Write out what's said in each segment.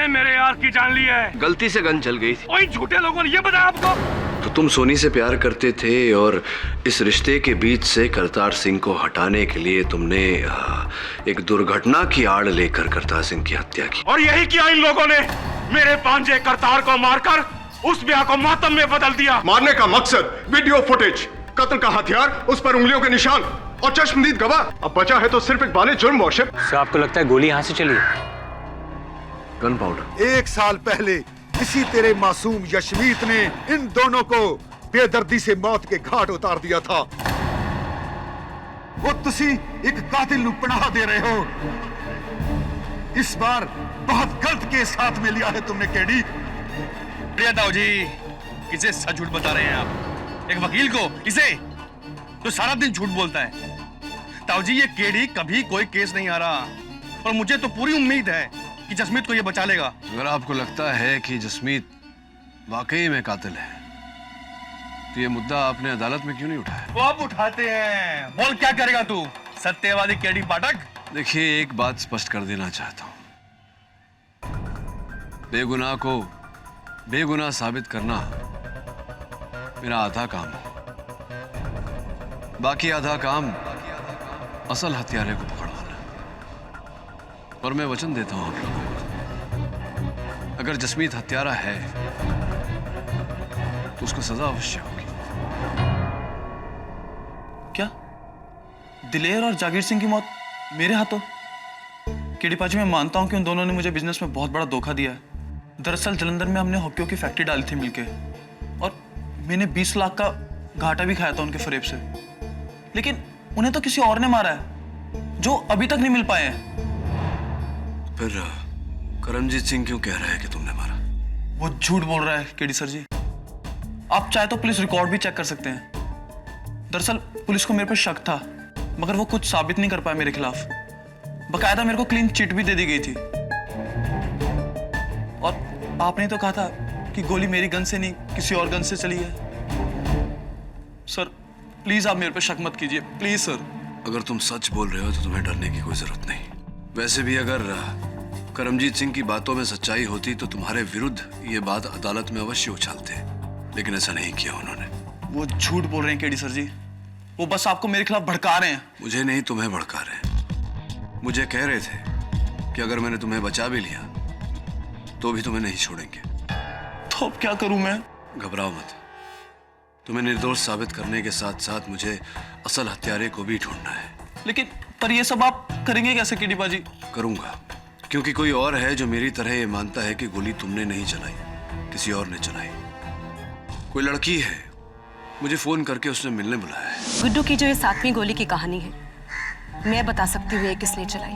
किसने मेरे यार की जान ली है? गलती से गन चल गई थी। वही झूठे लोगों ने ये बताया आपको? तो तुम सोनी से प्यार करते थे और इस रिश्ते के बीच से करतार सिंह को हटाने के लिए तुमने एक दुर्घटना की आड़ लेकर करतार सिंह की हत्या की। और यही किया इन लोगों ने। मेरे भांजे करतार को मारकर उस ब्याह को मातम में बदल दिया। मारने का मकसद वीडियो फुटेज, कत्ल का हथियार, उस पर उंगलियों के निशान और चश्मदीद गवाह। अब बचा है तो सिर्फ एक बाले जुर्म वॉशिप। तो आपको लगता है गोली यहाँ से चली? Gun powder. 1 साल पहले इसी तेरे मासूम यशमीत ने इन दोनों को बेदर्दी से मौत के घाट उतार दिया था। वो तुसी एक कातिल नू पनाह दे रहे हो। इस बार बहुत गलत केस हाथ में लिया है तुमने केडी। प्रिया ताऊ जी, किसे सच झूठ बता रहे हैं आप? एक वकील को, इसे जो सारा दिन झूठ बोलता है। ताऊ जी, ये केडी कभी कोई केस नहीं हारा और मुझे तो पूरी उम्मीद है कि जसमीत को ये बचा लेगा। अगर आपको लगता है कि जसमीत वाकई में कातिल है तो ये मुद्दा आपने अदालत में क्यों नहीं उठाया? वो अब उठाते हैं। बोल क्या करेगा तू, सत्यवादी केडी पाठक? देखिए, एक बात स्पष्ट कर देना चाहता हूं। बेगुनाह को बेगुनाह साबित करना मेरा आधा काम है, बाकी आधा काम असल हत्यारे को पकड़वाना। और मैं वचन देता हूं आप लोगों को, अगर जसमीत हत्यारा है तो उसको सजा अवश्य होगी। क्या दिलेर और जागीर सिंह की मौत मेरे हाथों? केडी पाजी, मैं मानता हूं कि उन दोनों ने मुझे बिजनेस में बहुत बड़ा धोखा दिया है। दरअसल जलंधर में हमने हॉकियों की फैक्ट्री डाली थी मिलके और मैंने 20 लाख का घाटा भी खाया था उनके फरेब से। लेकिन उन्हें तो किसी और ने मारा है जो अभी तक नहीं मिल पाए हैं। फिर करमजीत सिंह क्यों कह रहा है कि तुमने मारा? वो झूठ बोल रहा है केडी सर जी। आप चाहे तो पुलिस रिकॉर्ड भी चेक कर सकते हैं। दरअसल पुलिस को मेरे पर शक था, मगर वो कुछ साबित नहीं कर पाया मेरे खिलाफ। बकायदा मेरे को क्लीन चिट भी दे दी गई थी। और आपने तो कहा था कि गोली मेरी गन से नहीं किसी और गन से चली है। सर प्लीज आप मेरे पर शक मत कीजिए, प्लीज सर। अगर तुम सच बोल रहे हो तो तुम्हें डरने की कोई जरूरत नहीं। वैसे भी अगर करमजीत सिंह की बातों में सच्चाई होती तो तुम्हारे विरुद्ध ये बात अदालत में अवश्य उछालते, लेकिन ऐसा नहीं किया उन्होंने। वो झूठ बोल रहे हैं केडी सर जी। वो बस आपको मेरे खिलाफ भड़का रहे हैं। मुझे नहीं, तुम्हें भड़का रहे हैं। मुझे कह रहे थे कि अगर मैंने तुम्हें बचा भी लिया तो भी तुम्हें नहीं छोड़ेंगे। तो अब क्या करूं मैं? घबराओ मत। तुम्हें निर्दोष साबित करने के साथ साथ मुझे असल हत्यारे को भी ढूंढना है। लेकिन पर ये सब आप करेंगे कैसे केडी बाजी? करूंगा, क्योंकि कोई और है जो मेरी तरह ये मानता है कि गोली तुमने नहीं चलाई, किसी और ने चलाई। कोई लड़की है, मुझे फोन करके उसने मिलने बुलाया है। गुड्डू की जो ये 7वीं गोली की कहानी है, मैं बता सकती हूँ किसने चलाई।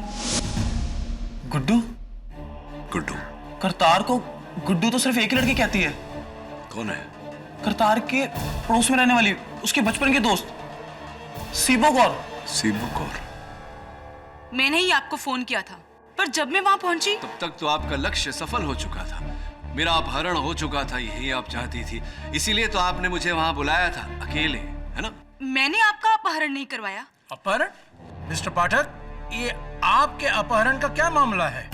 गुड्डू? गुड्डू? करतार को गुड्डू तो सिर्फ एक ही लड़की कहती है। कौन है? करतार के पड़ोस में रहने वाली, उसके बचपन के दोस्त सीबो कौर। सीबो कौर? मैंने ही आपको फोन किया था, पर जब मैं वहां पहुंची तब तक तो आपका लक्ष्य सफल हो चुका था। मेरा अपहरण हो चुका था, यही आप चाहती थी, इसीलिए तो आपने मुझे वहां बुलाया था अकेले, है ना? मैंने आपका अपहरण नहीं करवाया। अपहरण? मिस्टर पाठक, ये आपके अपहरण का क्या मामला है?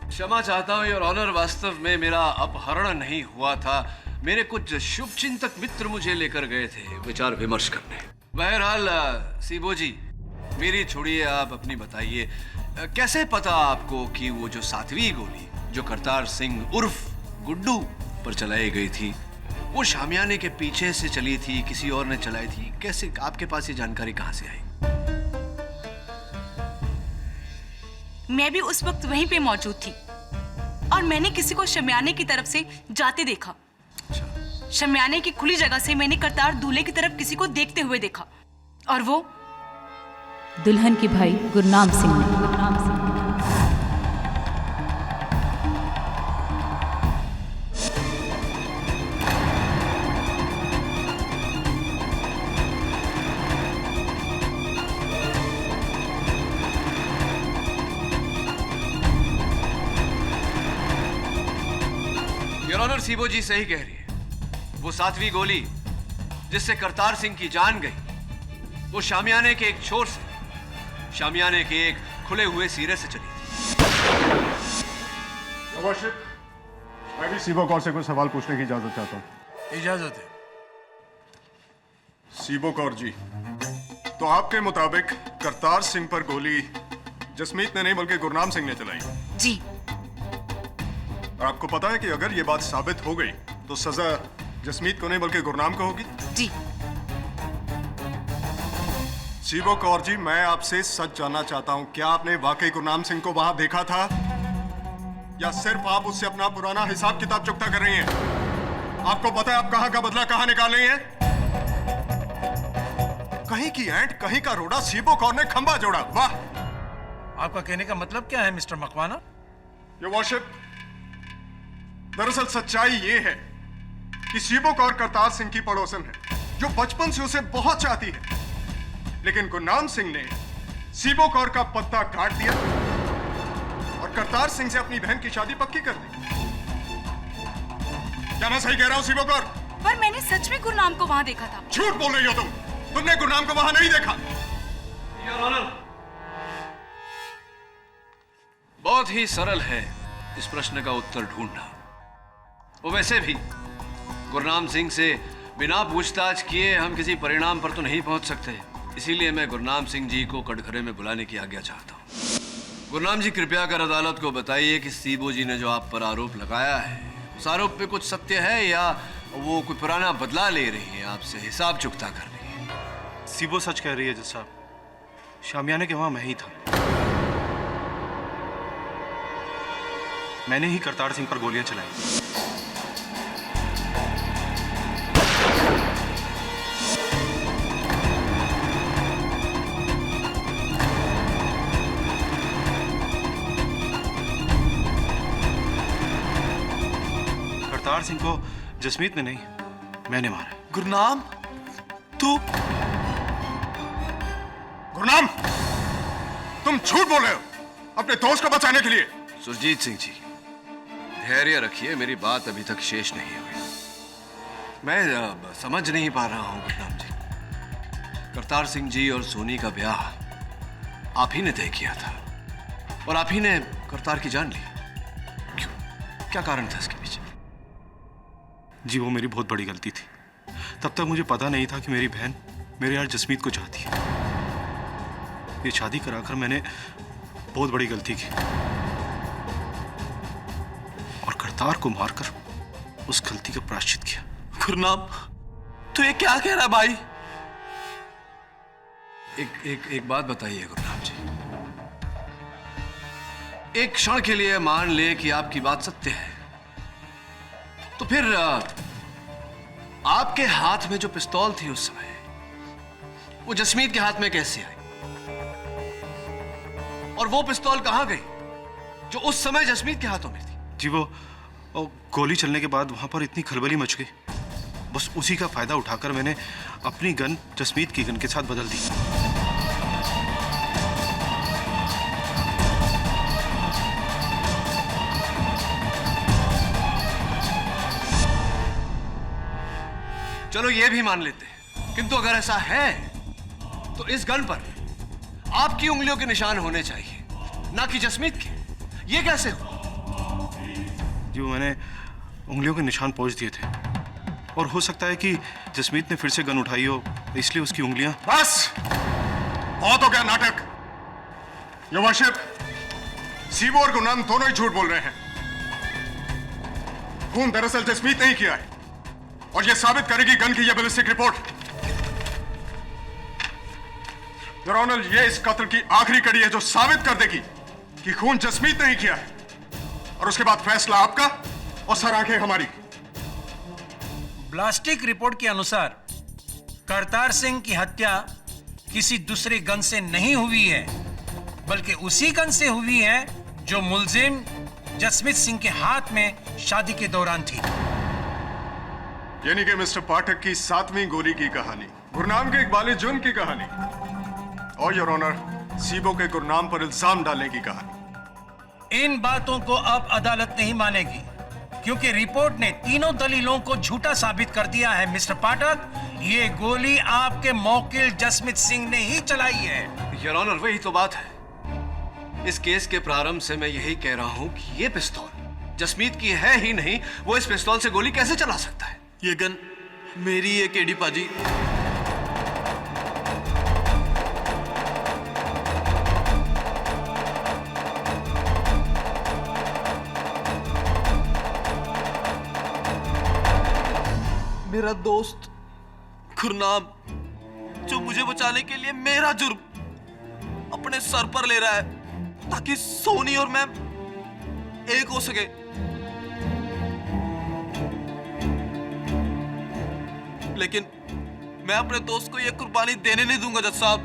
क्षमा चाहता हूँ योर ऑनर, वास्तव में मेरा अपहरण नहीं हुआ था। मेरे कुछ शुभचिंतक मित्र मुझे लेकर गए थे विचार विमर्श करने। बहरहाल सीबो जी, मेरी छोड़िए, आप अपनी बताइए। कैसे पता आपको कि वो जो 7वीं गोली जो करतार सिंह उर्फ गुड्डू पर चलाई गई थी वो शामियाने के पीछे से चली थी, किसी और ने चलाई थी? कैसे आपके पास ये जानकारी कहां से आई? मैं भी उस वक्त वहीं पे मौजूद थी और मैंने किसी को शमियाने की तरफ से जाते देखा। अच्छा। शमियाने की खुली जगह से मैंने करतार दूल्हे की तरफ किसी को देखते हुए देखा और वो दुल्हन के भाई गुरनाम सिंह ने। योर ऑनर, सीबो जी सही कह रही है। वो 7वीं गोली जिससे करतार सिंह की जान गई वो शामियाने के एक छोर से, शामियाने के एक खुले हुए सिरे से चली थी। अवश्य, मैं भी सीबो कौर से कुछ सवाल पूछने की इजाजत चाहता हूँ। इजाजत है। सीबो कौर जी, तो आपके मुताबिक करतार सिंह पर गोली जसमीत ने नहीं बल्कि गुरनाम सिंह ने चलाई। जी। और आपको पता है कि अगर ये बात साबित हो गई तो सजा जसमीत को नहीं बल्कि गुरनाम को होगी। जी। सीबो कौर जी, मैं आपसे सच जानना चाहता हूं, क्या आपने वाकई गुरनाम सिंह को वहां देखा था या सिर्फ आप उससे अपना पुराना हिसाब किताब चुकता कर रही हैं? आपको पता है आप कहां का बदला कहां निकाल रही हैं? कहीं की एंट कहीं का रोड़ा, सीबो कौर ने खंबा जोड़ा। वाह! आपका कहने का मतलब क्या है मिस्टर मकवाना? योर वर्शिप, दरअसल सच्चाई ये है कि सीबो कौर करतार सिंह की पड़ोसन है जो बचपन से उसे बहुत चाहती है, लेकिन गुरनाम सिंह ने सीबो कौर का पत्ता काट दिया और करतार सिंह से अपनी बहन की शादी पक्की कर दी। क्या मैं सही कह रहा हूं सीबो कौर? पर मैंने सच में गुरनाम को वहां देखा था। झूठ बोल रही हो तुमने गुरनाम को वहां नहीं देखा। योर ऑनर, बहुत ही सरल है इस प्रश्न का उत्तर ढूंढना। वो वैसे भी गुरनाम सिंह से बिना पूछताछ किए हम किसी परिणाम पर तो नहीं पहुंच सकते, इसीलिए मैं गुरनाम सिंह जी को कटघरे में बुलाने की आज्ञा चाहता हूं। गुरनाम जी, कृपया कर अदालत को बताइए कि सीबो जी ने जो आप पर आरोप लगाया है, उस आरोप पे कुछ सत्य है या वो कोई पुराना बदला ले रही है, आपसे हिसाब चुकता कर रही है? सीबो सच कह रही है जज साहब, शामियाने के वहां मैं ही था। मैंने ही करतार सिंह पर गोलियां चलाई। करतार सिंह को जसमीत ने नहीं, मैंने मारा। गुरनाम, तू? गुरनाम, तुम झूठ बोल रहे हो अपने दोस्त को बचाने के लिए। सुरजीत सिंह जी, धैर्य रखिए, मेरी बात अभी तक शेष नहीं हुई। मैं समझ नहीं पा रहा हूं गुरनाम जी, करतार सिंह जी और सोनी का ब्याह आप ही ने तय किया था और आप ही ने करतार की जान ली। क्यों? क्या कारण था इसके पीछे? जी, वो मेरी बहुत बड़ी गलती थी। तब तक मुझे पता नहीं था कि मेरी बहन मेरे यार जसमीत को चाहती है। ये शादी कराकर मैंने बहुत बड़ी गलती की और करतार को मारकर उस गलती का प्रायश्चित किया। गुरनाम, तू ये क्या कह रहा है भाई? एक बात बताइए गुरनाम जी, एक क्षण के लिए मान ले कि आपकी बात सत्य है, तो फिर आपके हाथ में जो पिस्तौल थी उस समय, वो जसमीत के हाथ में कैसे आई? और वो पिस्तौल कहां गई जो उस समय जसमीत के हाथों में थी? जी, वो गोली चलने के बाद वहां पर इतनी खलबली मच गई, बस उसी का फायदा उठाकर मैंने अपनी गन जसमीत की गन के साथ बदल दी। चलो ये भी मान लेते हैं, किंतु अगर ऐसा है तो इस गन पर आपकी उंगलियों के निशान होने चाहिए, ना कि जसमीत के। ये कैसे हो? जी, मैंने उंगलियों के निशान पोंछ दिए थे और हो सकता है कि जसमीत ने फिर से गन उठाई हो, इसलिए उसकी उंगलियां। बस, बहुत हो गया नाटक। योर वर्शिप, सीबो और गुरनाम दोनों ही झूठ बोल रहे हैं। खून दरअसल जसमीत नहीं किया है और यह साबित करेगी गन की यह बैलिस्टिक रिपोर्ट। योर ऑनर, यह इस कत्ल की आखिरी कड़ी है जो साबित कर देगी कि खून जसमीत नहीं किया है, और उसके बाद फैसला आपका और सर आंखें हमारी। ब्लास्टिक रिपोर्ट के अनुसार करतार सिंह की हत्या किसी दूसरे गन से नहीं हुई है, बल्कि उसी गन से हुई है जो मुलजिम जसमीत सिंह के हाथ में शादी के दौरान थी। यानी कि मिस्टर पाठक की 7वीं गोली की कहानी, गुरनाम के इकबाल जुर्म की कहानी और योर ऑनर सीबो के गुरनाम पर इल्जाम डालने की कहानी। इन बातों को अब अदालत नहीं मानेगी, क्योंकि रिपोर्ट ने तीनों दलीलों को झूठा साबित कर दिया है। मिस्टर पाठक, ये गोली आपके मौकिल जसमीत सिंह ने ही चलाई है। योर ऑनर, वही तो बात है। इस केस के प्रारंभ से मैं यही कह रहा हूं कि ये पिस्तौल जसमीत की है ही नहीं, वो इस पिस्तौल से गोली कैसे चला सकता है? ये गन मेरी है केडी पाजी। मेरा दोस्त गुरनाम, जो मुझे बचाने के लिए मेरा जुर्म अपने सर पर ले रहा है ताकि सोनी और मैं एक हो सके। लेकिन मैं अपने दोस्त को यह कुर्बानी देने नहीं दूंगा जज साहब।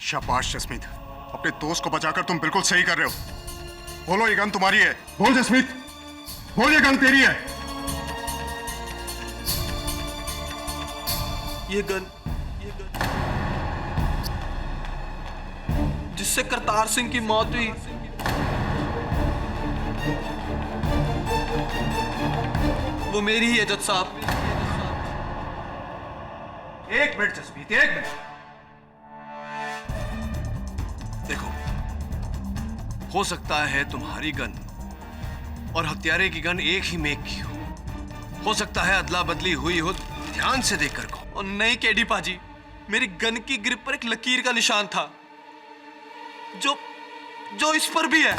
शाबाश जसमीत, अपने दोस्त को बचाकर तुम बिल्कुल सही कर रहे हो। बोलो ये गन तुम्हारी है। बोल जसमीत, बोल ये गन तेरी है। ये गन जिससे करतार सिंह की मौत हुई, वो मेरी ही है जज साहब। एक मिनट जसमीत, एक मिनट। देखो, हो सकता है तुम्हारी गन और हत्यारे की गन एक ही मेक की हो सकता है अदला बदली हुई हो। ध्यान से देखकर कहो। और नहीं केडी पाजी, मेरी गन की ग्रिप पर एक लकीर का निशान था जो इस पर भी है।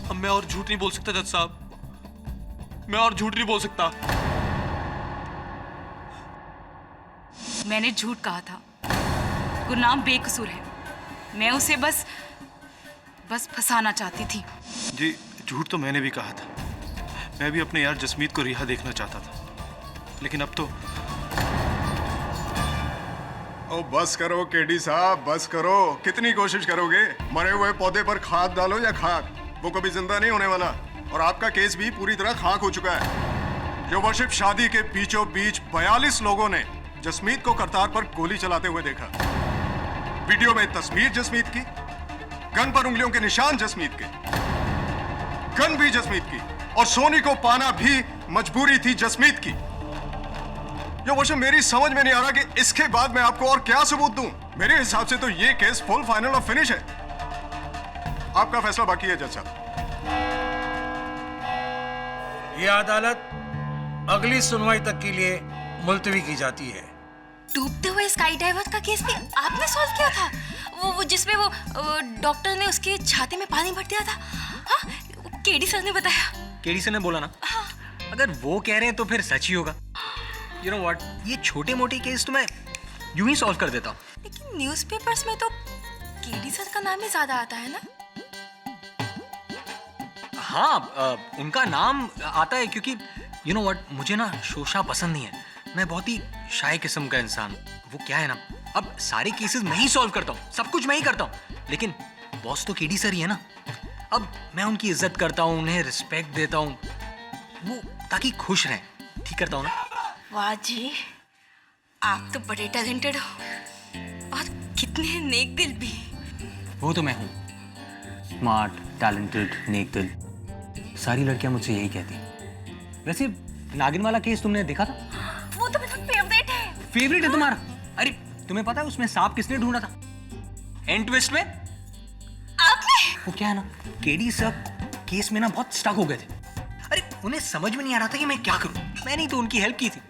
अब मैं और झूठ नहीं बोल सकता जज साहब, मैं और झूठ नहीं बोल सकता। मैंने झूठ कहा था। गुरनाम बेकसूर है। मैं उसे बस फंसाना चाहती थी। जी, झूठ तो मैंने भी कहा था। मैं भी अपने यार जसमीत को रिहा देखना चाहता था, लेकिन अब तो। ओ बस करो केडी साहब, बस करो। कितनी कोशिश करोगे? मरे हुए पौधे पर खाद डालो या खाक, वो कभी जिंदा नहीं होने वाला। और आपका केस भी पूरी तरह खाक हो चुका है। जो वर्षिप शादी के बीचों बीच 42 लोगों ने जसमीत को करतार पर गोली चलाते हुए देखा। वीडियो में तस्वीर जसमीत की, गन पर उंगलियों के निशान जसमीत के, गन भी जसमीत की, और सोनी को पाना भी मजबूरी थी जसमीत की। ये वर्षिप मेरी समझ में नहीं आ रहा कि इसके बाद मैं आपको और क्या सबूत दूं। मेरे हिसाब से तो ये केस फुल, फाइनल और फिनिश है। आपका फैसला बाकी है जज साहब। ये अदालत अगली सुनवाई तक के लिए मुलतवी की जाती है। डूबते हुए स्काई डाइवर का केस भी आपने सॉल्व किया था? वो जिसमें वो डॉक्टर ने उसके छाती में पानी भर दिया था। हाँ, केडी सर ने बताया। केडी सर ने बोला ना? हाँ। अगर वो कह रहे हैं तो फिर सच ही होगा। यू नो व्हाट, ये छोटे मोटे केस तो मैं यूं ही सॉल्व कर देता हूँ। लेकिन न्यूज़पेपर्स में तो केडी सर का नाम ही ज्यादा आता है ना? हाँ, उनका नाम आता है क्योंकि यू नो व्हाट, मुझे ना शोशा पसंद नहीं है। मैं बहुत ही शाय किस्म का इंसान हूँ। वो क्या है ना, अब सारे केसेस मैं ही सॉल्व करता हूँ, सब कुछ मैं ही करता हूँ, लेकिन बॉस तो केडी सर ही है ना। अब मैं उनकी इज्जत करता हूँ, उन्हें रिस्पेक्ट देता हूँ, वो ताकि खुश रहें, ठीक करता हूँ ना। वाह जी, आप तो बड़े टैलेंटेड हो और कितने नेक दिल भी। वो तो मैं हूँ, स्मार्ट, टैलेंटेड, नेक दिल। सारी लड़कियां मुझसे यही कहती हैं। वैसे नागिन वाला केस तुमने देखा था? वो तो मेरा फेवरेट है। फेवरेट है तुम्हारा? अरे तुम्हें पता है उसमें सांप किसने ढूंढा था? एंड ट्विस्ट में आपने। वो क्या है ना, केडी सर केस में ना बहुत स्टक हो गए थे। अरे उन्हें समझ में नहीं आ रहा था कि मैं क्या करूं। मैंने ही तो उनकी हेल्प की थी।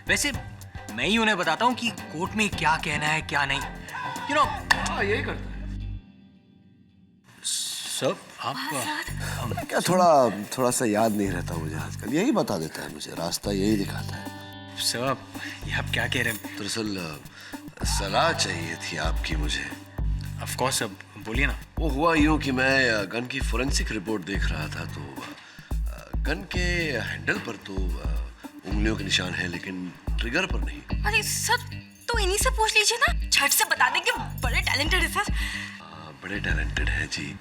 वैसे मैं ही उन्हें बताता हूं कि कोर्ट में क्या कहना है क्या नहीं। यू नो, यही करता है सर। आप क्या थोड़ा सा याद नहीं रहता मुझे आजकल। यही बता देता है मुझे, रास्ता यही दिखाता है। सर, ये आप क्या कह रहे हैं? दरअसल सलाह चाहिए थी आपकी मुझे। ऑफ कोर्स सर, बोलिए ना। वो हुआ यूं कि मैं गन की फोरेंसिक रिपोर्ट देख रहा था, तो गन के हैंडल पर तो उंगलियों के निशान हैं, लेकिन ट्रिगर पर नहीं। अरे सर, तो इन्हीं से पूछ लीजिए ना, झट से बता दें कि बड़े टैलेंटेड है सर। बड़े टैलेंटेड हैं जी,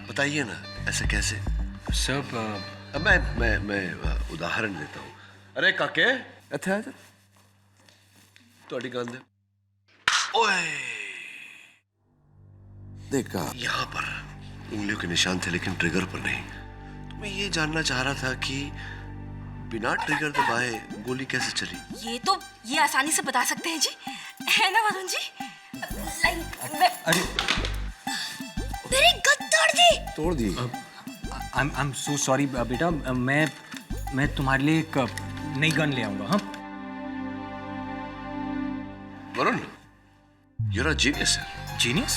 बताइए ना, ऐसे कैसे? सर मैं उदाहरण देता हूँ। अरे काके, अच्छा थोड़ी गन दे। ओए, देखा, यहाँ पर उंगलियों के निशान थे लेकिन ट्रिगर पर नहीं। तो मैं ये जानना चाह रहा था कि बिना ट्रिगर दबाए गोली कैसे चली? ये आसानी से बता सकते हैं जी, है ना वरुण जी? अरे जी। तोड़ दी। आई एम सो सॉरी बेटा, मैं तुम्हारे लिए एक नई गन ले आऊंगा। हाँ Varun, you're a genius. Genius?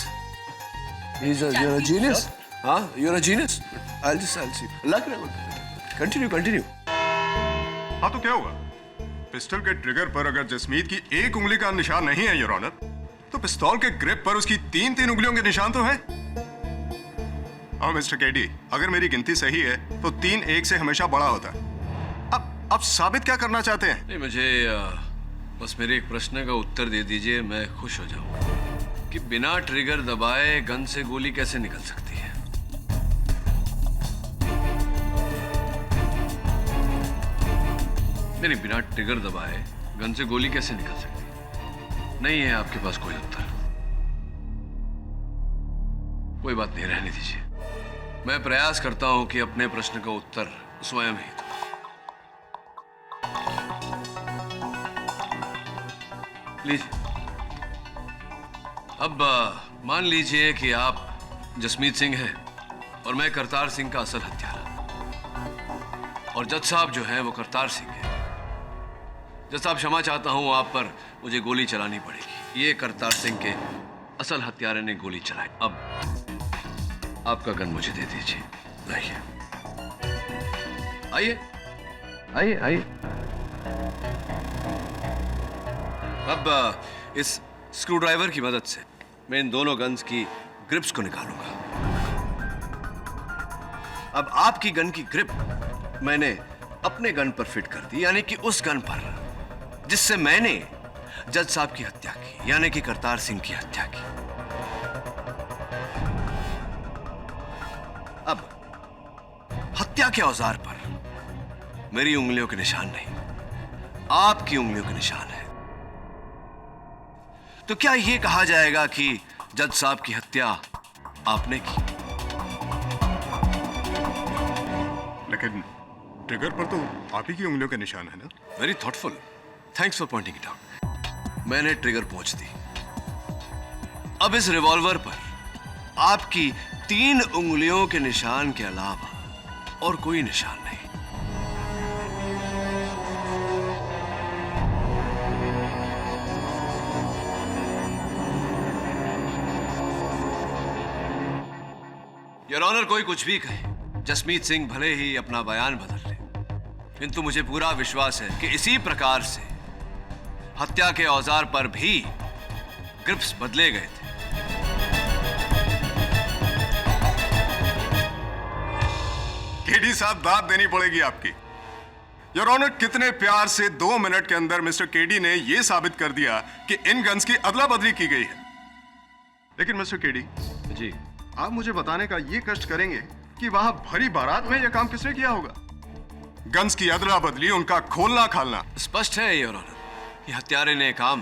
You're a genius. हाँ, you're a genius. I'll see. लग रहा है। Continue. हाँ तो क्या हुआ? पिस्टल के ट्रिगर पर अगर जसमीत की एक उंगली का निशान नहीं है योर ऑनर, तो पिस्तौल के ग्रिप पर उसकी 3 उंगलियों के निशान तो हैं। हाँ मिस्टर केडी, अगर मेरी गिनती सही है तो 3 1 से हमेशा बड़ा होता है। अब साबित क्या करना चाहते हैं? नहीं, मुझे बस मेरे एक प्रश्न का उत्तर दे दीजिए, मैं खुश हो जाऊं कि बिना ट्रिगर दबाए गन से गोली कैसे निकल सकती है? नहीं, बिना ट्रिगर दबाए गन से गोली कैसे निकल सकती है? नहीं है आपके पास कोई उत्तर? कोई बात नहीं, रहने दीजिए। मैं प्रयास करता हूं कि अपने प्रश्न का उत्तर स्वयं ही दूं। लीजिए। अब मान लीजिए कि आप जसमीत सिंह हैं और मैं करतार सिंह का असल हत्यारा, और जज साहब जो हैं वो करतार सिंह हैं। जज साहब, क्षमा चाहता हूं, आप पर मुझे गोली चलानी पड़ेगी। ये करतार सिंह के असल हत्यारे ने गोली चलाई। अब आपका गन मुझे दे दीजिए। आइए। अब इस स्क्रू ड्राइवर की मदद से मैं इन दोनों गन्स की ग्रिप्स को निकालूंगा। अब आपकी गन की ग्रिप मैंने अपने गन पर फिट कर दी, यानी कि उस गन पर जिससे मैंने जज साहब की हत्या की, यानी कि करतार सिंह की हत्या की। अब हत्या के औजार पर मेरी उंगलियों के निशान नहीं, आपकी उंगलियों के निशान है। तो क्या यह कहा जाएगा कि जज साहब की हत्या आपने की? लेकिन ट्रिगर पर तो आप ही की उंगलियों के निशान है ना? Very thoughtful, thanks for pointing it out. मैंने ट्रिगर पहुंच दी। अब इस रिवॉल्वर पर आपकी 3 उंगलियों के निशान के अलावा और कोई निशान नहीं। योर ऑनर, कोई कुछ भी कहे, जसमीत सिंह भले ही अपना बयान बदल ले, किंतु मुझे पूरा विश्वास है कि इसी प्रकार से हत्या के औजार पर भी ग्रिप्स बदले गए थे। केडी साहब, दाद देनी पड़ेगी आपकी। योर ऑनर, कितने प्यार से 2 मिनट के अंदर मिस्टर केडी ने यह साबित कर दिया कि इन गन्स की अदला बदली की गई है। लेकिन मिस्टर केडी जी, आप मुझे बताने का ये कष्ट करेंगे कि वहां भरी बारात में यह काम किसने किया होगा? गन्स की अदला बदली, उनका खोलना खालना। स्पष्ट है योर ऑनर, ये हत्यारे ने काम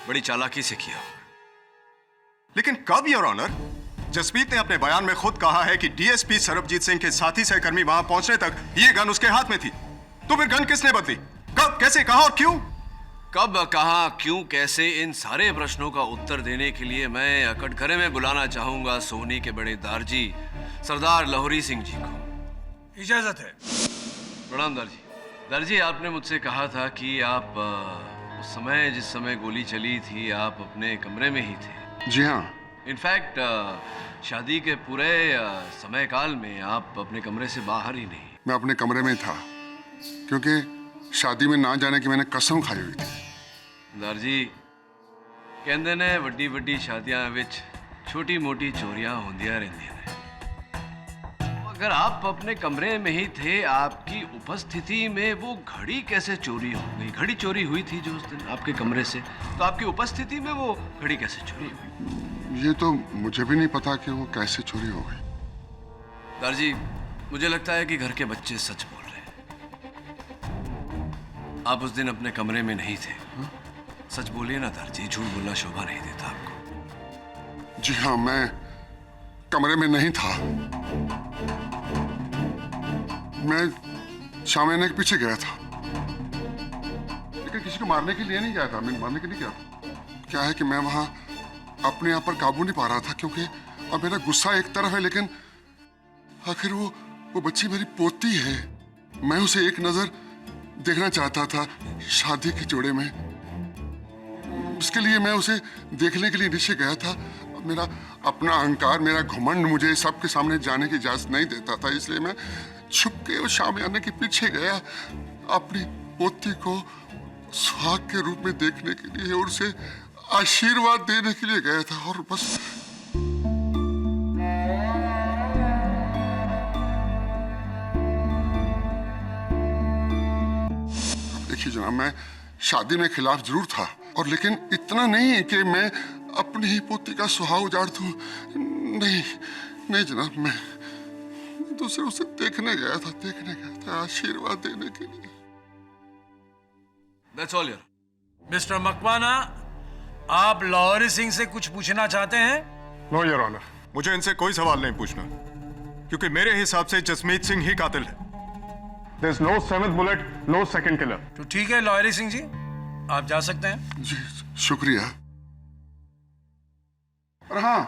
बड़ी चालाकी से किया होगा। लेकिन कब योर ऑनर? जसमीत ने अपने बयान में खुद कहा है कि डीएसपी सरबजीत सिंह के साथी सहकर्मी वहां पहुंचने तक ये गन उसके हाथ में थी। तो फिर गन किसने बदली? कब, कैसे, कहां और क्यों? कब, कहां, क्यों, कैसे, इन सारे प्रश्नों का उत्तर देने के लिए मैं कटघरे में बुलाना चाहूंगा सोनी के बड़े दारजी सरदार लाहौरी सिंह जी को। इजाजत है। प्रणाम दारजी। दारजी, आपने मुझसे कहा था कि आप उस समय, जिस समय गोली चली थी, आप अपने कमरे में ही थे। जी हाँ। इनफैक्ट शादी के पूरे समय काल में आप अपने कमरे से बाहर ही नहीं। मैं अपने कमरे में था क्योंकि शादी में ना जाने की मैंने कसम खाई हुई थी। दारजी, कहते ने वड्डी वड्डी शादियां विच छोटी मोटी चोरियां होंदियां रहंदियां ने। अगर आप अपने कमरे में ही थे, आपकी उपस्थिति में वो घड़ी कैसे चोरी हो गई? घड़ी चोरी हुई थी जो उस दिन आपके कमरे से, तो आपकी उपस्थिति में वो घड़ी कैसे चोरी हुई? ये तो मुझे भी नहीं पता कि वो कैसे चोरी हो गई। दारजी, मुझे लगता है कि घर के बच्चे सच बोल रहे हैं। आप उस दिन अपने कमरे में नहीं थे। सच बोलिए ना दारजी, झूठ बोलना शोभा नहीं देता आपको। जी हाँ, मैं कमरे में नहीं था। मैं शामियाने के पीछे गया था, लेकिन किसी को मारने के लिए नहीं गया था। मैं मारने के लिए गया था। क्या है कि मैं वहां अपने आप पर काबू नहीं पा रहा था, क्योंकि अब मेरा गुस्सा एक तरफ है, लेकिन आखिर वो बच्ची मेरी पोती है। मैं उसे एक नजर देखना चाहता था शादी के जोड़े में। इसके लिए मैं उसे देखने के लिए नीचे गया था। मेरा अपना अहंकार, मेरा घमंड मुझे सबके सामने जाने की इजाजत नहीं देता था, इसलिए मैं छुप के उस शामियाने के पीछे गया अपनी पोती को सुहाग के रूप में देखने के लिए और उसे आशीर्वाद देने के लिए गया था। और बस देखिए जनाब, मैं शादी में खिलाफ जरूर था, और लेकिन इतना नहीं कि मैं अपनी ही पोती का सुहाग उजाड़ दूं। नहीं जनाब, मैं दूसरे उसे देखने गया था आशीर्वाद देने के लिए। That's all, Your Honor. Mister Makwana, आप लाहौरी सिंह से कुछ पूछना चाहते हैं? नो योर ऑनर, मुझे इनसे कोई सवाल नहीं पूछना, क्योंकि मेरे हिसाब से जसमीत सिंह ही कातिल है। There is no seventh bullet, no second killer. तो ठीक है लाहौरी सिंह जी, आप जा सकते हैं। जी शुक्रिया। और हाँ,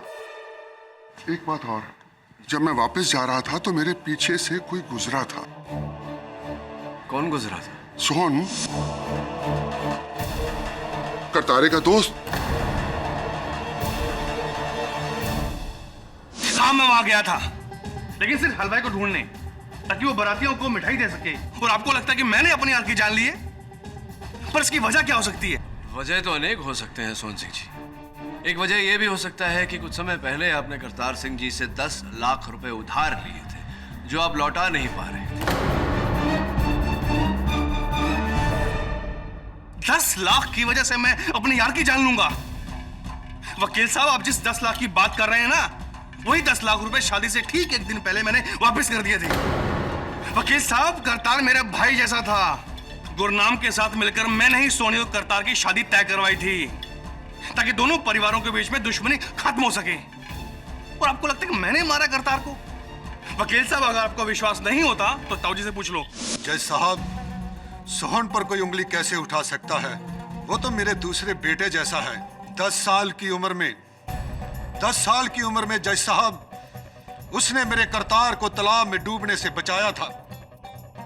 एक बात और, जब मैं वापस जा रहा था तो मेरे पीछे से कोई गुजरा था। कौन गुजरा था? सोहन, करतारे का दोस्त। हाँ, मैं वहां गया था, लेकिन सिर्फ हलवाई को ढूंढने, ताकि वो बारातियों को मिठाई दे सके। और आपको लगता है कि मैंने अपनी आंख की जान ली है? पर इसकी वजह क्या हो सकती है? वजह तो अनेक हो सकते हैं सोहन सिंह जी। एक वजह यह भी हो सकता है कि कुछ समय पहले आपने करतार सिंह जी से 10 लाख रुपए उधार लिए थे, जो आप लौटा नहीं पा रहे थे। 10 लाख की वजह से मैं अपने यार की जान लूंगा? वकील साहब, आप जिस 10 लाख की बात कर रहे हैं ना, वही 10 लाख रुपए शादी से ठीक एक दिन पहले मैंने वापस कर दिए थे। वकील साहब, करतार मेरा भाई जैसा था। गुरनाम के साथ मिलकर मैंने ही सोनी और करतार की शादी तय करवाई थी, ताकि दोनों परिवारों के बीच में दुश्मनी खत्म हो सके। और आपको लगता है कि मैंने मारा करतार को? वकील साहब, अगर आपको विश्वास नहीं होता तो ताऊजी से पूछ लो। जज साहब, सोहन पर कोई उंगली कैसे उठा सकता है? वो तो मेरे दूसरे बेटे जैसा है। 10 साल की उम्र में जज साहब, उसने मेरे करतार को तालाब में डूबने से बचाया था।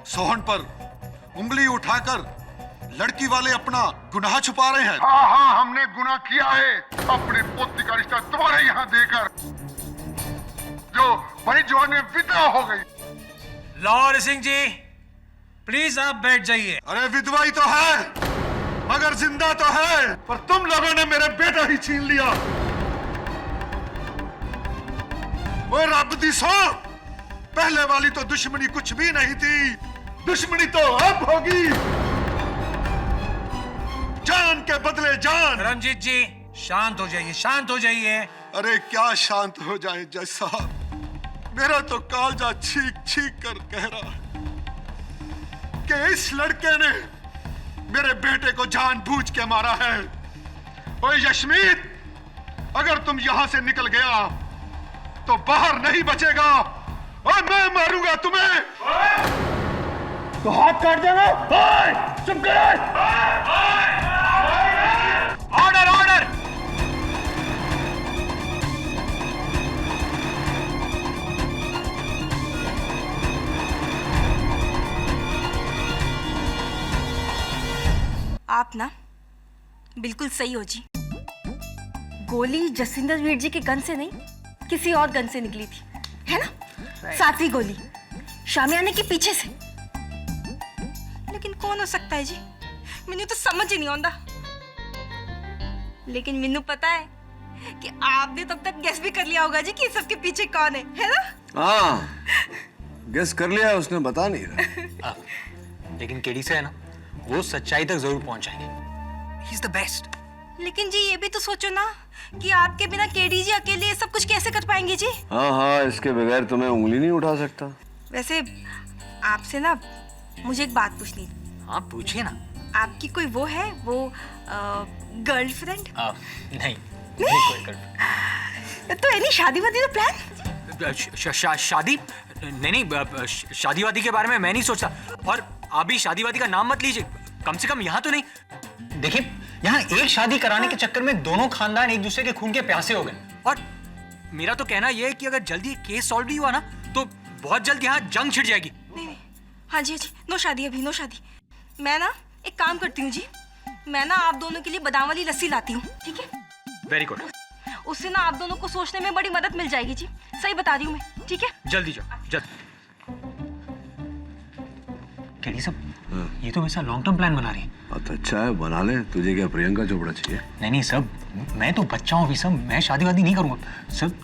सोहन पर उंगली उठाकर लड़की वाले अपना गुनाह छुपा रहे हैं। हाँ, हमने गुनाह किया है अपने पोती का रिश्ता दोबारा यहाँ देकर, जो बड़ी जवान में विधवा हो गई। लाहौरी सिंह जी, प्लीज आप बैठ जाइए। अरे विधवा ही तो है, मगर जिंदा तो है। पर तुम लोगों ने मेरा बेटा ही छीन लिया। वो रब दी सौ, पहले वाली तो दुश्मनी कुछ भी नहीं थी, दुश्मनी तो अब होगी। जान के बदले जान। रंजीत जी, शांत हो जाइए, शांत हो जाइए। अरे क्या शांत हो जाए जज साहब, मेरा तो कालजा छीक छीक कर कह रहा है कि इस लड़के ने मेरे बेटे को जानबूझ के मारा है। ओए यशमीत, अगर तुम यहां से निकल गया तो बाहर नहीं बचेगा, और मैं मारूंगा तुम्हें। तो हाथ काट देना। चुप कर। Order, order. आप ना बिल्कुल सही हो जी। गोली जसिंदर वीर जी के गन से नहीं, किसी और गन से निकली थी, है ना? 7वीं गोली शामियाने के पीछे से। लेकिन कौन हो सकता है जी? मैंने तो समझ ही नहीं आता। लेकिन मैनू पता है कि आपने तब तक गेस भी कर लिया होगा जी कि सबके पीछे कौन है ना? हाँ, गेस कर लिया है उसने, बता नहीं रहा। लेकिन केडी से है ना, वो सच्चाई तक जरूर पहुंच जाएंगे। He's the best. लेकिन जी ये भी तो सोचो ना कि आपके बिना केडी जी अकेले ये सब कुछ कैसे कर पाएंगे जी? हाँ, इसके बगैर तुम्हें उंगली नहीं उठा सकता। वैसे आपसे ना मुझे एक बात पूछनी थी। हाँ, पूछिए ना। आपकी कोई वो है, वो गर्लफ्रेंड? नहीं, कोई गर्लफ्रेंड। तो यानी शादी वादी का प्लान? शादी? नहीं, शादी वादी के बारे में मैं नहीं सोचता। और आप भी शादी वादी का नाम मत लीजिए, कम से कम यहाँ तो नहीं। देखिए, यहाँ एक शादी कराने के चक्कर में दोनों खानदान एक दूसरे के खून के प्यासे हो गए। और मेरा तो कहना यह है कि अगर जल्दी केस सॉल्व नहीं हुआ ना, तो बहुत जल्द यहाँ जंग छिड़ जाएगी। नहीं नहीं, हाँ जी हाँ जी, नो शादी अभी, नो शादी। मैं ना एक काम करती हूँ जी, मैं ना आप दोनों के लिए बादाम वाली लस्सी लाती हूँ, ठीक है? Very good. उससे ना आप दोनों को सोचने में बड़ी मदद मिल जाएगी जी, सही बता रही हूँ मैं, ठीक है? जल्दी जाओ, जल्दी। केडी साहब, ये तो वैसा लॉन्ग टर्म प्लान बना रही है। तो अच्छा है, बना ले। तुझे क्या प्रियंका चोपड़ा चाहिए? नहीं सब, मैं तो बच्चा हूँ अभी सब, मैं शादी वादी नहीं करूँगा सब।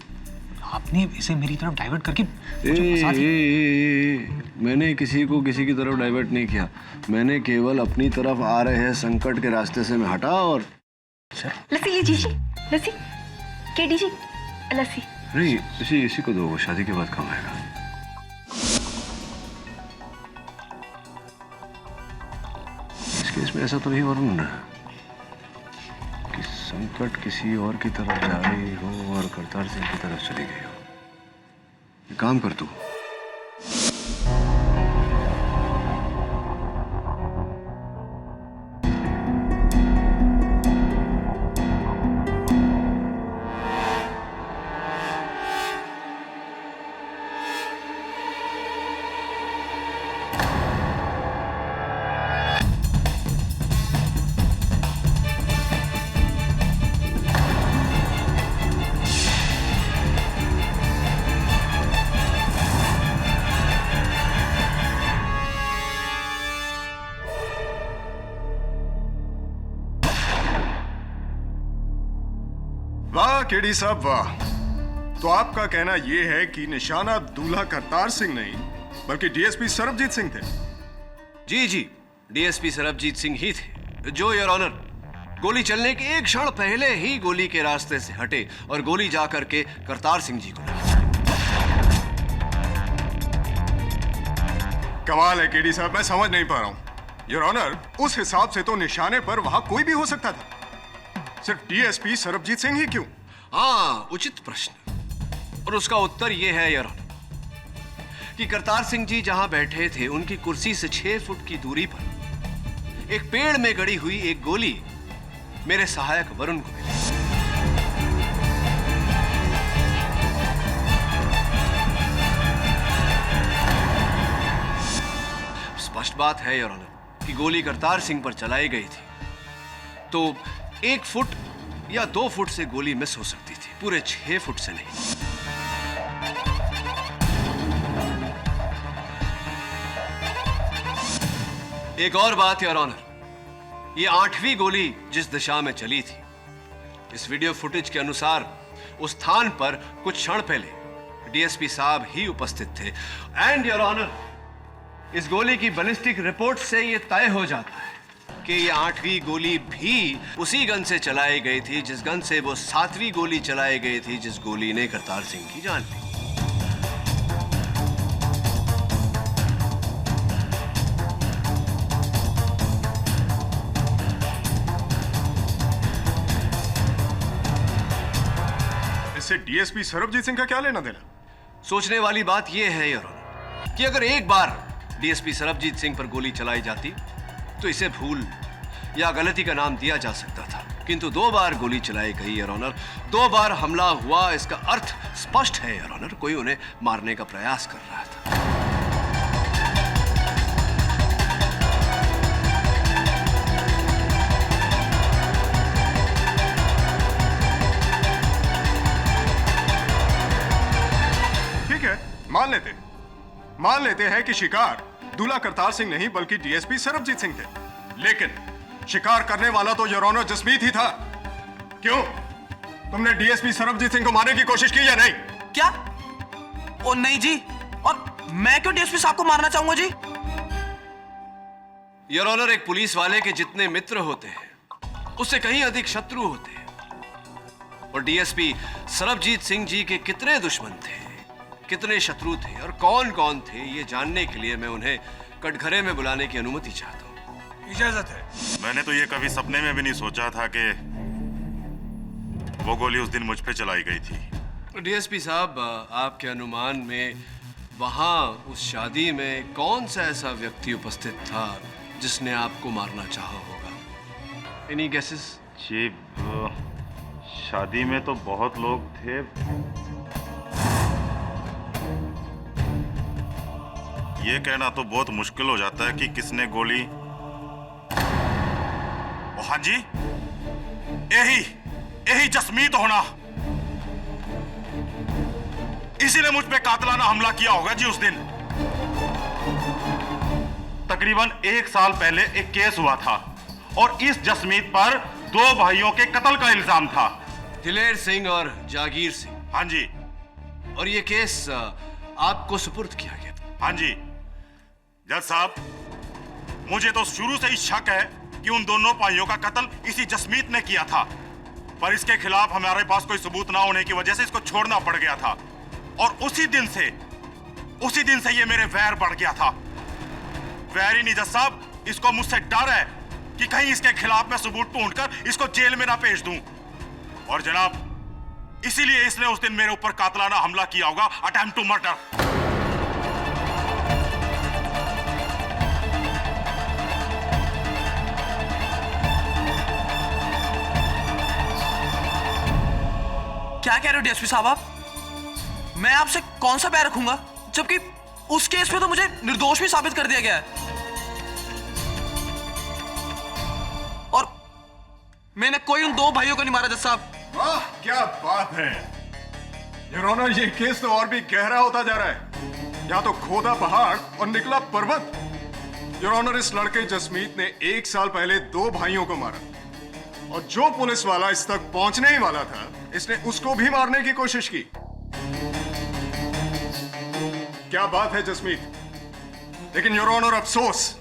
आपने इसे मेरी तरफ डाइवर्ट करके मैंने किसी को किसी की तरफ डाइवर्ट नहीं किया। मैंने केवल अपनी तरफ आ रहे हैं संकट के रास्ते से मैं हटा और लस्सी लीजिए जी, लस्सी। केडी जी, लस्सी। नहीं, इसी को दो, वो शादी के बाद कमाएगा। इस केस में ऐसा तो नहीं वरुण कि संकट किसी और की तरफ जा रही हो और करतार सिंह की तरफ चली गई हो। एक काम कर तू, वाह केडी साहब वाह। तो आपका कहना यह है कि निशाना दूल्हा करतार सिंह नहीं बल्कि डीएसपी सरबजीत सिंह थे? जी जी, डीएसपी सरबजीत सिंह ही थे, जो योर ऑनर गोली चलने के एक क्षण पहले ही गोली के रास्ते से हटे और गोली जा करके करतार सिंह जी को लगी। कमाल है केडी साहब, मैं समझ नहीं पा रहा हूं। योर ऑनर, उस हिसाब से तो निशाने पर वहां कोई भी हो सकता था, सिर्फ डीएसपी सरबजीत सिंह ही क्यों? हाँ, उचित प्रश्न, और उसका उत्तर यह है योर ऑनर कि करतार सिंह जी जहां बैठे थे उनकी कुर्सी से 6 फुट की दूरी पर एक पेड़ में गड़ी हुई एक गोली मेरे सहायक वरुण को मिली। स्पष्ट बात है योर ऑनर कि गोली करतार सिंह पर चलाई गई थी तो 1 फुट या 2 फुट से गोली मिस हो सकती थी, पूरे 6 फुट से नहीं। एक और बात योर ऑनर, ये 8वीं गोली जिस दिशा में चली थी, इस वीडियो फुटेज के अनुसार उस स्थान पर कुछ क्षण पहले डीएसपी साहब ही उपस्थित थे। एंड योर ऑनर, इस गोली की बैलिस्टिक रिपोर्ट से यह तय हो जाता है कि ये 8वीं गोली भी उसी गन से चलाई गई थी जिस गन से वो 7वीं गोली चलाई गई थी, जिस गोली ने करतार सिंह की जान ली। इससे डीएसपी सरबजीत सिंह का क्या लेना देना? सोचने वाली बात यह है योर ऑनर कि अगर एक बार डीएसपी सरबजीत सिंह पर गोली चलाई जाती तो इसे भूल या गलती का नाम दिया जा सकता था, किंतु 2 बार गोली चलाई गई योर ऑनर, 2 बार हमला हुआ, इसका अर्थ स्पष्ट है योर ऑनर, कोई उन्हें मारने का प्रयास कर रहा था। ठीक है, मान लेते हैं कि शिकार दूल्हा करतार सिंह नहीं बल्कि डीएसपी सरबजीत सिंह थे, लेकिन शिकार करने वाला तो योर ऑनर जसमीत ही था। क्यों? तुमने डीएसपी सरबजीत सिंह को मारने की कोशिश की या नहीं? क्या? ओ नहीं जी, और मैं क्यों डीएसपी साहब को मारना चाहूंगा जी? योर ऑनर, एक पुलिस वाले के जितने मित्र होते हैं उससे कहीं अधिक शत्रु होते हैं, और डीएसपी सरबजीत सिंह जी के कितने दुश्मन थे, कितने शत्रु थे और कौन कौन थे, ये जानने के लिए मैं उन्हें कटघरे में बुलाने की अनुमति चाहता हूं। इजाजत है। मैंने तो ये कभी सपने में भी नहीं सोचा था कि वो गोली उस दिन मुझ पे चलाई गई थी। डीएसपी साहब, आपके अनुमान में वहां उस शादी में कौन सा ऐसा व्यक्ति उपस्थित था जिसने आपको मारना चाहा होगा? Any guesses? जी, शादी में तो बहुत लोग थे। ये कहना तो बहुत मुश्किल हो जाता है कि किसने गोली। ओ हाँ जी, यही जसमीत होना, इसीने मुझ पे कातलाना हमला किया होगा जी उस दिन। तकरीबन 1 साल पहले एक केस हुआ था और इस जसमीत पर 2 भाइयों के कत्ल का इल्जाम था, दिलेर सिंह और जागीर सिंह। हाँ जी। और ये केस आपको सुपुर्द किया गया। हाँ जी जज साहब, मुझे तो शुरू से ही शक है कि उन दोनों भाइयों का कत्ल इसी जसमीत ने किया था, पर इसके खिलाफ हमारे पास कोई सबूत ना होने की वजह से इसको छोड़ना पड़ गया था। और उसी दिन से ये मेरे वैर बढ़ गया था। वैर ही नहीं जज साहब, इसको मुझसे डर है कि कहीं इसके खिलाफ मैं सबूत ढूंढकर इसको जेल में ना भेज दूं। और जनाब, इसीलिए इसने उस दिन मेरे ऊपर कातलाना हमला किया होगा, अटेम्प्ट टू मर्डर। क्या कह रहे हो डीएसपी साहब आप? मैं आपसे कौन सा बैर रखूंगा, जबकि उस केस में तो मुझे निर्दोष भी साबित कर दिया गया है। और मैंने कोई उन 2 भाइयों को नहीं मारा जज साहब। वाह क्या बात है योर ऑनर, ये केस तो और भी गहरा होता जा रहा है। या तो खोदा पहाड़ और निकला पर्वत। योर ऑनर, इस लड़के जसमीत ने 1 साल पहले 2 भाइयों को मारा और जो पुलिस वाला इस तक पहुंचने ही वाला था, इसने उसको भी मारने की कोशिश की। क्या बात है जसमीत। लेकिन योर ऑनर, अफसोस,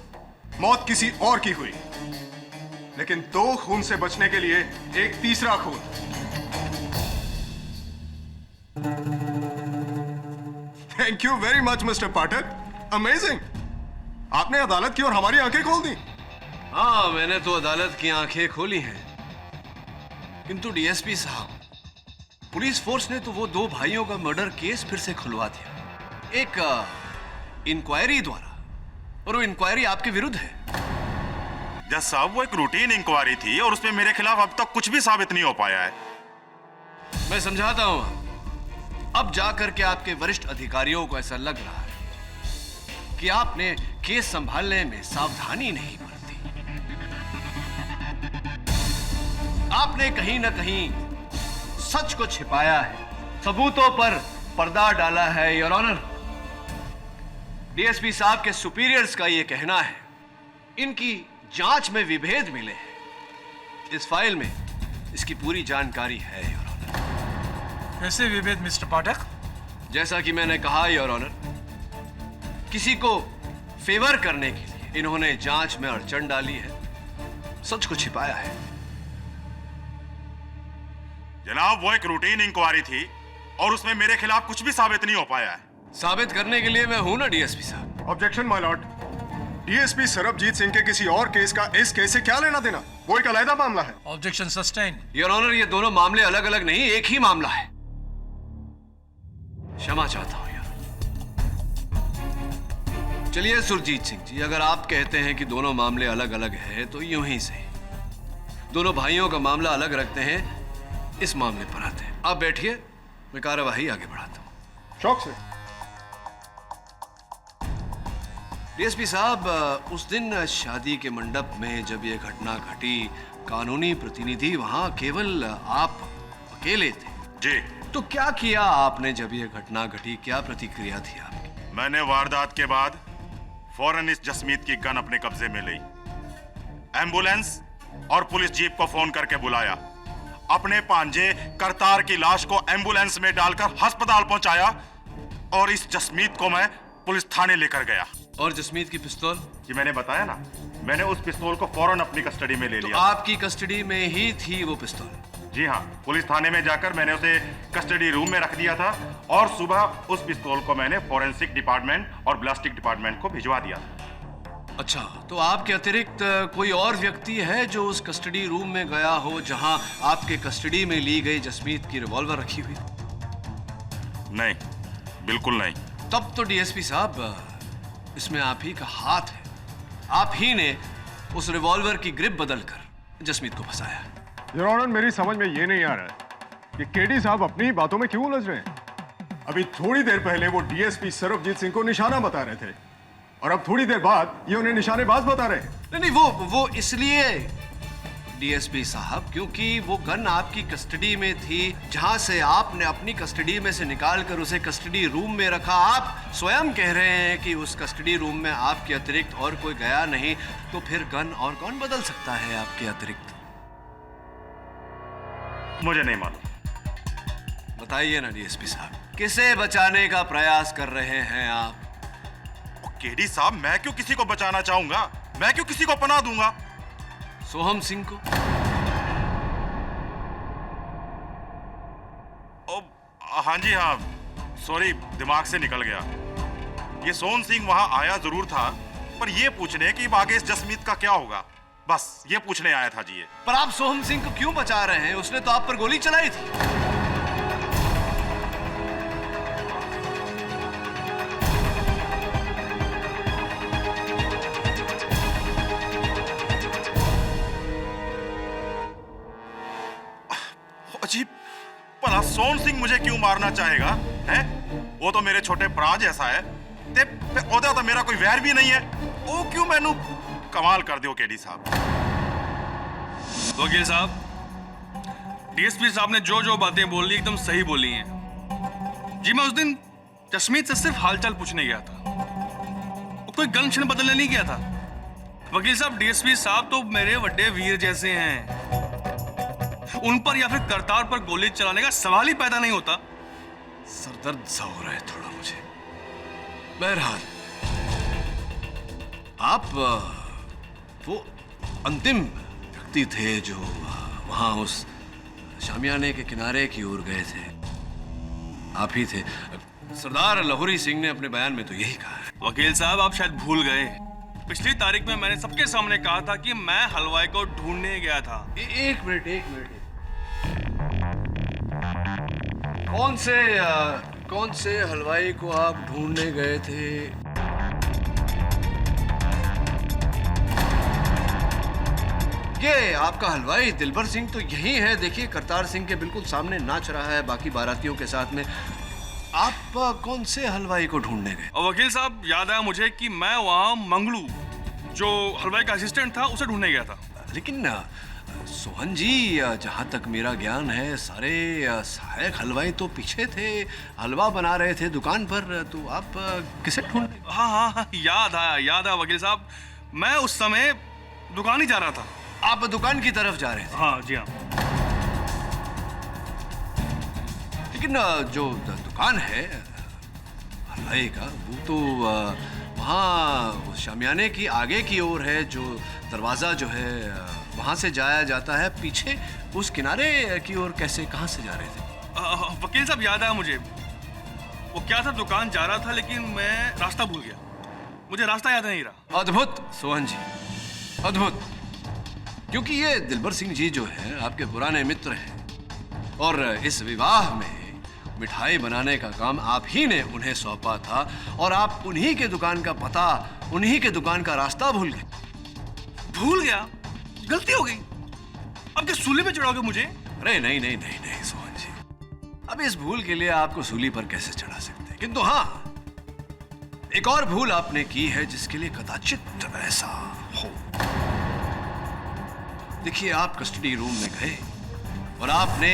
मौत किसी और की हुई। लेकिन 2 खून से बचने के लिए एक तीसरा खून। Thank you very much mister Pathak, amazing. आपने अदालत की और हमारी आंखें खोल दी। हाँ, मैंने तो अदालत की आंखें खोली हैं, किंतु डीएसपी साहब, पुलिस फोर्स ने तो वो 2 भाइयों का मर्डर केस फिर से खुलवा दिया, एक इंक्वायरी द्वारा, और वो इंक्वायरी आपके विरुद्ध है। जज साहब, वो एक रूटीन इंक्वायरी थी और उसमें मेरे खिलाफ अब तक कुछ भी साबित नहीं हो पाया है। मैं समझाता हूं। अब जाकर के आपके वरिष्ठ अधिकारियों को ऐसा लग रहा है कि आपने केस संभालने में सावधानी नहीं बरती। आपने कहीं ना कहीं सच को छिपाया है, सबूतों पर पर्दा डाला है। योर ऑनर, डीएसपी साहब के सुपीरियर्स का यह कहना है, इनकी जांच में विभेद मिले हैं। इस फाइल में इसकी पूरी जानकारी है योर ऑनर। कैसे विभेद मिस्टर पाठक? जैसा कि मैंने कहा योर ऑनर, किसी को फेवर करने के लिए इन्होंने जांच में अड़चन डाली है, सच को छिपाया है। जनाब, वो एक रूटीन इंक्वायरी थी और उसमें मेरे खिलाफ कुछ भी साबित नहीं हो पाया है। साबित करने के लिए मैं हूं ना डीएसपी साहब। Objection my Lord. DSP Sarabjit Singh के किसी और केस का इस केस से क्या लेना देना? वो एक अलग मामला है। Objection sustain. योर ऑनर, ये दोनों मामले अलग अलग नहीं, एक ही मामला है। क्षमा चाहता हूं यार। चलिए सुरजीत सिंह जी, अगर आप कहते हैं कि दोनों मामले अलग अलग हैं, तो यूं ही सही, दोनों भाइयों का मामला अलग रखते हैं, इस मामले पर आते हैं। आप बैठिए, मैं कार्यवाही आगे बढ़ाता हूं। शौक से। डीएसपी साहब, उस दिन शादी के मंडप में जब यह घटना घटी, कानूनी प्रतिनिधि वहां केवल आप अकेले थे। जी। तो क्या किया आपने जब यह घटना घटी? क्या प्रतिक्रिया थी आपकी? मैंने वारदात के बाद फौरन इस जसमीत की गन अपने कब्जे में ली, एम्बुलेंस और पुलिस जीप को फोन करके बुलाया, अपने भांजे करतार की लाश को एम्बुलेंस में डालकर अस्पताल पहुंचाया और इस जसमीत को मैं पुलिस थाने लेकर गया। और जसमीत की पिस्तौल? जी मैंने बताया ना, मैंने उस पिस्तौल को फौरन अपनी कस्टडी में ले लिया। आपकी कस्टडी में ही थी वो पिस्तौल? जी हाँ, पुलिस थाने में जाकर मैंने उसे कस्टडी रूम में रख दिया था और सुबह उस पिस्तौल को मैंने फॉरेंसिक डिपार्टमेंट और ब्लास्टिक डिपार्टमेंट को भिजवा दिया था। अच्छा, तो आपके अतिरिक्त कोई और व्यक्ति है जो उस कस्टडी रूम में गया हो जहां आपके कस्टडी में ली गई जसमीत की रिवॉल्वर रखी हुई? नहीं, बिल्कुल नहीं। तब तो डीएसपी साहब, इसमें आप ही का हाथ है। आप ही ने उस रिवॉल्वर की ग्रिप बदलकर जसमीत को फंसाया। योर ऑनर, मेरी समझ में ये नहीं आ रहा है कि केडी साहब अपनी ही बातों में क्यों उलझ रहे हैं। अभी थोड़ी देर पहले वो डीएसपी सरबजीत सिंह को निशाना बता रहे थे और अब थोड़ी देर बाद ये उन्हें निशानेबाज बता रहे हैं। नहीं नहीं, वो इसलिए डीएसपी साहब क्योंकि वो गन आपकी कस्टडी में थी, जहां से आपने अपनी कस्टडी में से निकाल कर उसे कस्टडी रूम में रखा। आप स्वयं कह रहे हैं कि उस कस्टडी रूम में आपके अतिरिक्त और कोई गया नहीं, तो फिर गन और कौन बदल सकता है आपके अतिरिक्त? मुझे नहीं मालूम। बताइए ना डीएसपी साहब, किसे बचाने का प्रयास कर रहे हैं आप? केडी साहब, मैं क्यों किसी को बचाना चाहूंगा? मैं क्यों किसी को पनाह दूंगा? सोहम सिंह को। हाँ जी हाँ, सॉरी, दिमाग से निकल गया। ये सोहन सिंह वहां आया जरूर था, पर ये पूछने कि आगे इस जसमीत का क्या होगा, बस ये पूछने आया था जी। ये पर आप सोहम सिंह को क्यों बचा रहे हैं? उसने तो आप पर गोली चलाई थी। अजीब, भला सोहन सिंह मुझे क्यों मारना चाहेगा? है वो तो मेरे छोटे भरा जैसा है, ते ओदा तो मेरा कोई वैर भी नहीं है। वो क्यों मैनू कमाल कर दियो केडी साहब। वकील साहब, डीएसपी साहब ने जो जो बातें बोली एकदम सही बोली हैं जी। मैं उस दिन जसमीत से सिर्फ हालचाल पूछने गया था, वो कोई गन छन बदलने नहीं गया था। वकील साहब, डीएसपी साहब तो मेरे बड़े वीर जैसे हैं, उन पर या फिर करतार पर गोली चलाने का सवाल ही पैदा नहीं होता। सरदर्द सा हो रहा है थोड़ा मुझे। बहरहाल, आप वो अंतिम व्यक्ति थे जो वहां उस शामियाने के किनारे की ओर गए थे, आप ही थे। सरदार लाहौरी सिंह ने अपने बयान में तो यही कहा है। वकील साहब, आप शायद भूल गए, पिछली तारीख में मैंने सबके सामने कहा था कि मैं हलवाई को ढूंढने गया था। एक मिनट। कौन से हलवाई को आप ढूंढने गए थे? ये आपका हलवाई दिलबर सिंह तो यही है, देखिए करतार सिंह के बिल्कुल सामने नाच रहा है बाकी बारातियों के साथ में। आप कौन से हलवाई को ढूंढने गए? और वकील साहब, याद आया मुझे कि मैं वहां मंगलू, जो हलवाई का असिस्टेंट था, उसे ढूंढने गया था। लेकिन सोहन जी, जहां तक मेरा ज्ञान है, सारे सहायक हलवाई तो पीछे थे, हलवा बना रहे थे दुकान पर, तो आप किसे ढूंढ? हाँ, याद आया वकील साहब, मैं उस समय दुकान ही जा रहा था। आप दुकान की तरफ जा रहे थे? हाँ जी हाँ। लेकिन जो दुकान है हलवाई का, वो तो वहाँ शामियाने की आगे की ओर है, जो दरवाजा जो है वहां से जाया जाता है। पीछे उस किनारे की ओर कैसे, कहां से जा रहे थे? वकील साहब, याद आया मुझे, वो क्या था, दुकान जा रहा था लेकिन मैं रास्ता भूल गया, मुझे रास्ता याद नहीं रहा। अद्भुत सोहन जी, अद्भुत। क्योंकि ये दिलबर सिंह जी जो है आपके पुराने मित्र हैं, और इस विवाह में मिठाई बनाने का काम आप ही ने उन्हें सौंपा था, और आप उन्हीं के दुकान का पता, उन्हीं के दुकान का रास्ता भूल गए। भूल गया? गलती हो गई। अब क्या सूली पे चढ़ाओगे मुझे? अरे नहीं सोहन जी, अब इस भूल के लिए आपको सूली पर कैसे चढ़ा सकते हैं। किंतु हाँ, एक और भूल आपने की है जिसके लिए कदाचित ऐसा हो। देखिए, आप कस्टडी रूम में गए और आपने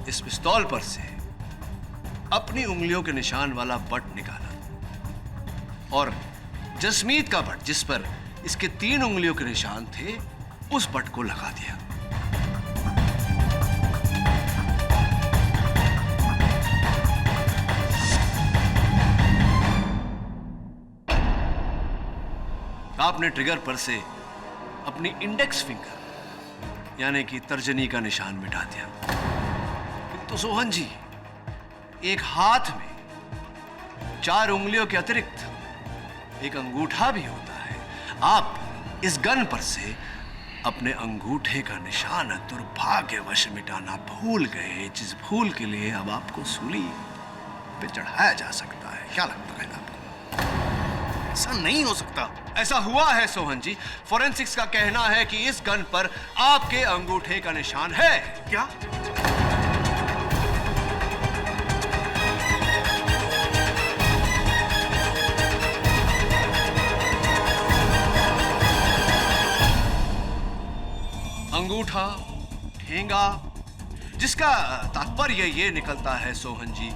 इस पिस्तौल पर से अपनी उंगलियों के निशान वाला बट निकाला, और जसमीत का बट, जिस पर इसके 3 उंगलियों के निशान थे, उस बट को लगा दिया। आपने ट्रिगर पर से अपनी इंडेक्स फिंगर यानी कि तर्जनी का निशान मिटा दिया। तो सोहन जी, एक हाथ में 4 उंगलियों के अतिरिक्त एक अंगूठा भी होता है। आप इस गन पर से अपने अंगूठे का निशान दुर्भाग्यवश मिटाना भूल गए, जिस भूल के लिए अब आपको सूली पे चढ़ाया जा सकता है। क्या लगता है आपको? ऐसा नहीं हो सकता। ऐसा हुआ है सोहन जी। फोरेंसिक्स का कहना है कि इस गन पर आपके अंगूठे का निशान है। क्या? अंगूठा, ठेंगा, जिसका तात्पर्य ये निकलता है सोहन जी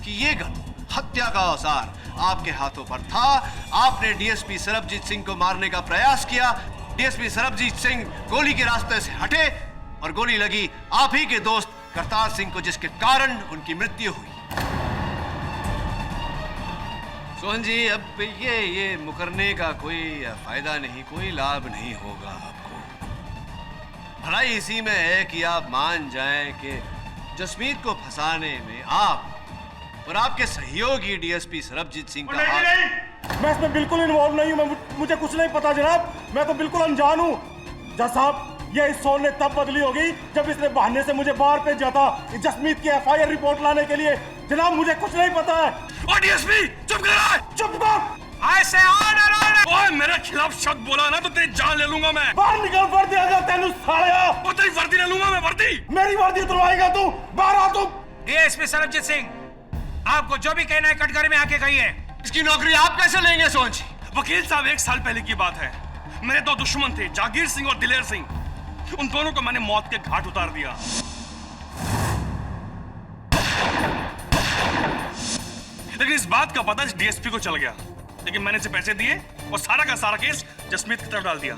कि ये गन, हत्या का औजार आपके हाथों पर था। आपने डीएसपी सरबजीत सिंह को मारने का प्रयास किया। डीएसपी सरबजीत सिंह गोली के रास्ते से हटे और गोली लगी आप ही के दोस्त करतार सिंह को, जिसके कारण उनकी मृत्यु हुई। सोहन जी, अब ये मुकरने का कोई फायदा नहीं, कोई लाभ नहीं होगा आपको। भलाई इसी में है कि आप मान जाएं कि जसमीत को फंसाने में आप और आपके सहयोगी डीएसपी सरबजीत सिंह का हाथ। मैं इसमें बिल्कुल इन्वॉल्व नहीं हूं, मुझे कुछ नहीं पता जनाब, मैं तो बिल्कुल अनजान हूं। जज साहब, ये इस सोन ने तब बदली होगी जब इसने बहाने से मुझे बाहर भेजा था जसमीत की एफआईआर रिपोर्ट लाने के लिए। जनाब, मुझे कुछ नहीं पता है। ओ डीएसपी, चुप कर! चुप कर! I say order! ओए, मेरे खिलाफ शब्द बोला ना तो तेरी जान ले लूंगा मैं। बाहर निकल, वर्दी आ जा तेनू सालिया। ओ, तेरी वर्दी ले लूंगा मैं, वर्दी। मेरी वर्दी उतरवाएगा तू? बाहर आ तू। डीएसपी सरबजीत सिंह, आपको जो भी कहना है कटघरे में आके कहिए। इसकी नौकरी आप कैसे लेंगे सोहन जी? वकील साहब, 1 साल पहले की बात है। मेरे 2 दुश्मन थे, जागीर सिंह और दिलेर सिंह। उन दोनों को मैंने मौत के घाट उतार दिया। लेकिन इस बात का पता डीएसपी को चल गया, लेकिन मैंने इसे पैसे दिए और सारा का सारा केस जसमीत की तरफ डाल दिया।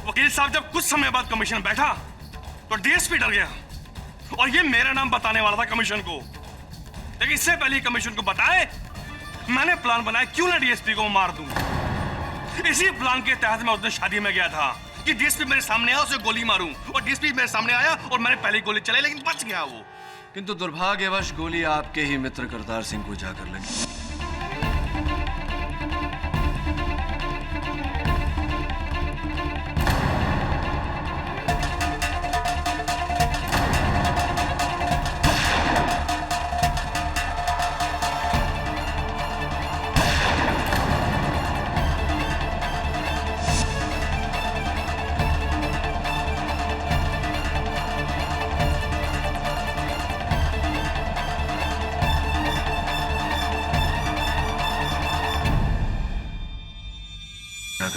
वकील साहब, जब कुछ समय बाद कमीशन बैठा तो डीएसपी डर गया और ये मेरा नाम बताने वाला था कमीशन को। लेकिन इससे पहले कमीशन को बताए मैंने प्लान बनाया, क्यों ना डीएसपी को मार दूं। इसी प्लान के तहत मैं उस दिन शादी में गया था कि डीएसपी मेरे सामने आया, उसे गोली मारूं, और डीएसपी मेरे सामने आया और मैंने पहली गोली चलाई, लेकिन बच गया वो। किंतु दुर्भाग्यवश गोली आपके ही मित्र करतार सिंह को जाकर लगी।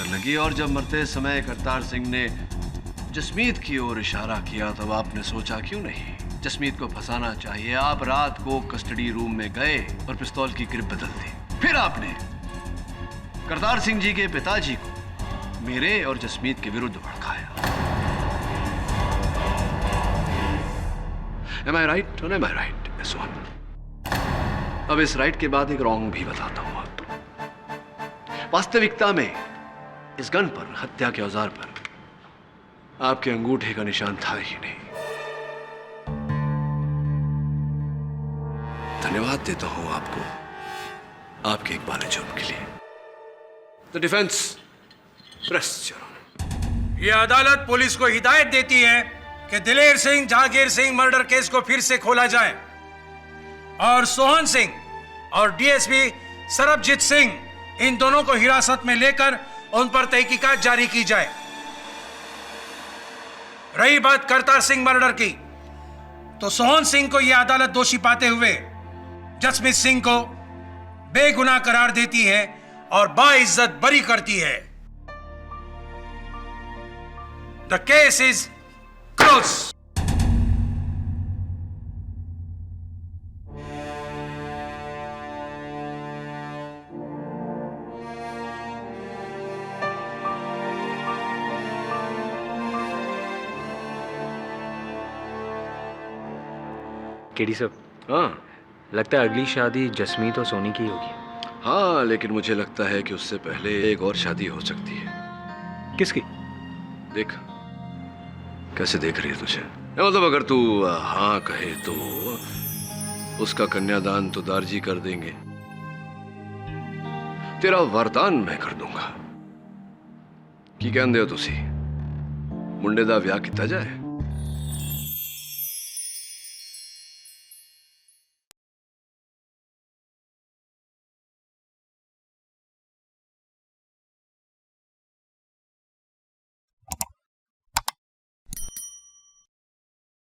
लगी और जब मरते समय करतार सिंह ने जसमीत की ओर इशारा किया तब आपने सोचा क्यों नहीं जसमीत को फंसाना चाहिए। आप रात को कस्टडी रूम में गए और पिस्तौल की ग्रिप बदल दी। फिर आपने करतार सिंह जी के पिताजी को मेरे और जसमीत के विरुद्ध भड़काया। Am I right? Or am I right? अब इस राइट के बाद एक रॉन्ग भी बताता हूं आपको। वास्तविकता में इस गन पर, हत्या के औजार पर, आपके अंगूठे का निशान था ही नहीं। धन्यवाद देता हूं आपको आपके एक बार जुर्म के लिए। The defence press your honour. यह अदालत पुलिस को हिदायत देती है कि दिलेर सिंह जहांगीर सिंह मर्डर केस को फिर से खोला जाए और सोहन सिंह और डीएसपी सरबजीत सिंह इन दोनों को हिरासत में लेकर उन पर तहकीकात जारी की जाए। रही बात करतार सिंह मर्डर की, तो सोहन सिंह को यह अदालत दोषी पाते हुए जसमीत सिंह को बेगुनाह करार देती है और बाइज्जत बरी करती है। The case is close. KD साहब, हाँ, लगता है अगली शादी जसमीत और सोनी की होगी। हाँ, लेकिन मुझे लगता है कि उससे पहले एक और शादी हो सकती है। किसकी? देख, कैसे देख रही है तुझे? मतलब अगर तू हाँ कहे तो उसका कन्यादान तो दारजी कर देंगे, तेरा वरदान मैं कर दूंगा। की कहते हो तुसी मुंडे दा ब्याह किया जाए?